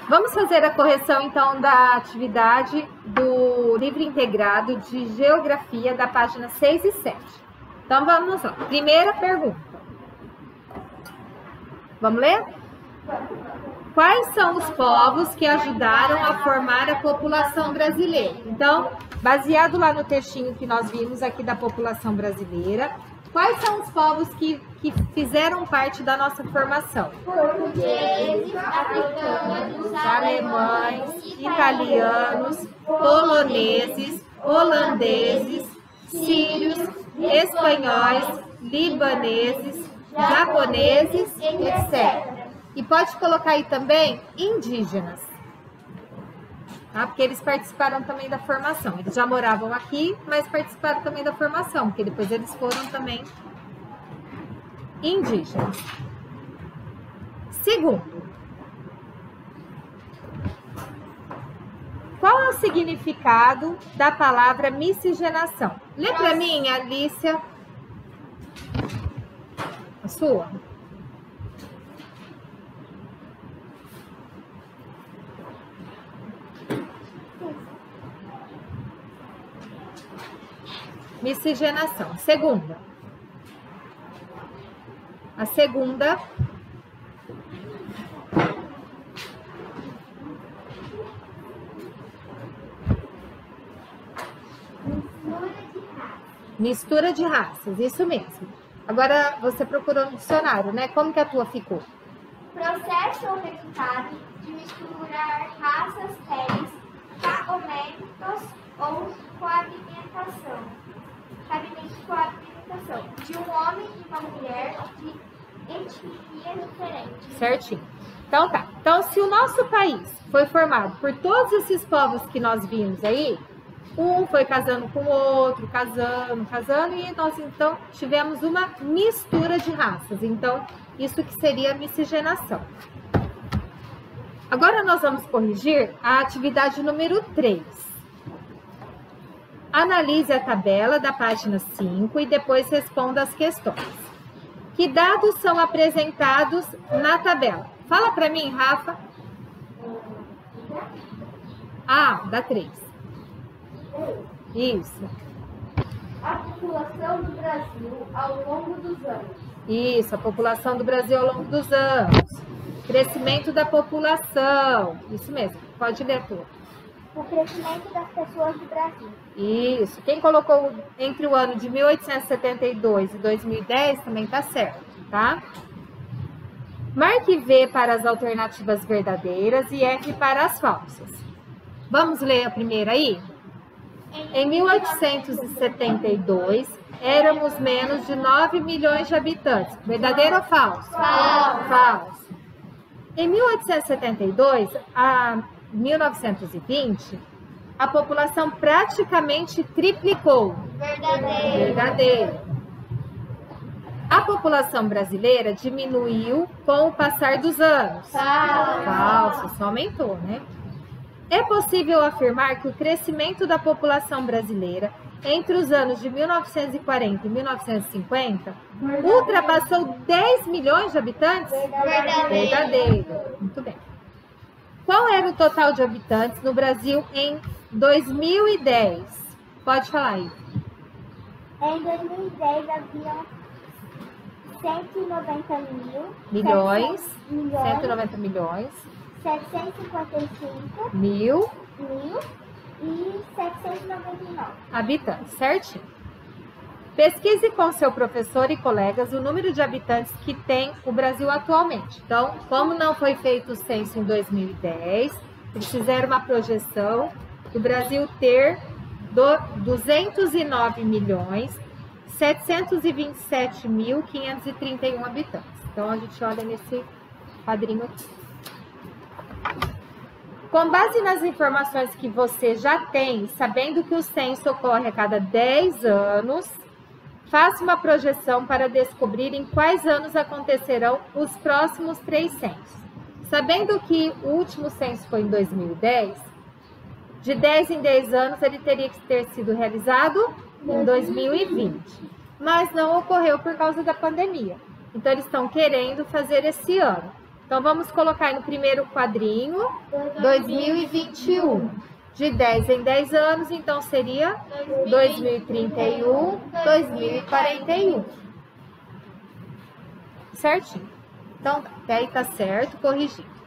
Vamos fazer a correção, então, da atividade do livro integrado de Geografia, da página 6 e 7. Então, vamos lá. Primeira pergunta. Vamos ler? Quais são os povos que ajudaram a formar a população brasileira? Então, baseado lá no textinho que nós vimos aqui da população brasileira, quais são os povos que fizeram parte da nossa formação? Portugueses, africanos, Alemães, italianos, poloneses, holandeses, sírios, espanhóis, libaneses, japoneses, etc. E pode colocar aí também indígenas, tá? Porque eles participaram também da formação. Eles já moravam aqui, mas participaram também da formação, porque depois eles foram também indígenas. Segundo, qual é o significado da palavra miscigenação? Lê para mim, Alicia. A sua. Miscigenação. Segunda. A segunda. Mistura de raças, isso mesmo. Agora você procurou no dicionário, né? Como que a tua ficou? Processo ou resultado de misturar raças, peles, caómetos ou coabitação. De um homem e uma mulher de etnia diferente. Certinho. Então tá. Então, se o nosso país foi formado por todos esses povos que nós vimos aí, um foi casando com o outro, casando, e nós então tivemos uma mistura de raças. Então, isso que seria a miscigenação. Agora nós vamos corrigir a atividade número 3. Analise a tabela da página 5 e depois responda as questões. Que dados são apresentados na tabela? Fala para mim, Rafa. Ah, dá 3. Isso. A população do Brasil ao longo dos anos. Isso, a população do Brasil ao longo dos anos. Crescimento da população. Isso mesmo, pode ler tudo. O crescimento das pessoas do Brasil. Isso. Quem colocou entre o ano de 1872 e 2010 também está certo, tá? Marque V para as alternativas verdadeiras e F para as falsas. Vamos ler a primeira aí? Em 1872, éramos menos de 9 milhões de habitantes. Verdadeiro ou falso? Falso. Falso. Em 1872 a 1920, a população praticamente triplicou. Verdadeiro. Verdadeiro. A população brasileira diminuiu com o passar dos anos. Falso. Falso, só aumentou, né? É possível afirmar que o crescimento da população brasileira entre os anos de 1940 e 1950 ultrapassou 10 milhões de habitantes? Verdadeiro. Verdadeiro. Muito bem. Qual era o total de habitantes no Brasil em 2010? Pode falar aí. Em 2010 haviam 190 Milhões. 190 milhões. 755 Mil e 799 habitantes, certinho. Pesquise com seu professor e colegas o número de habitantes que tem o Brasil atualmente. Então, como não foi feito o censo em 2010, eles fizeram uma projeção do Brasil ter 209.727.531 habitantes. Então, a gente olha nesse quadrinho aqui. Com base nas informações que você já tem, sabendo que o censo ocorre a cada 10 anos, faça uma projeção para descobrir em quais anos acontecerão os próximos 3 censos. Sabendo que o último censo foi em 2010, de 10 em 10 anos ele teria que ter sido realizado em 2020. Mas não ocorreu por causa da pandemia. Então eles estão querendo fazer esse ano. Então, vamos colocar aí no primeiro quadrinho, 2021. De 10 em 10 anos, então seria 2031, 2041. Certinho? Então, até aí tá certo, corrigindo.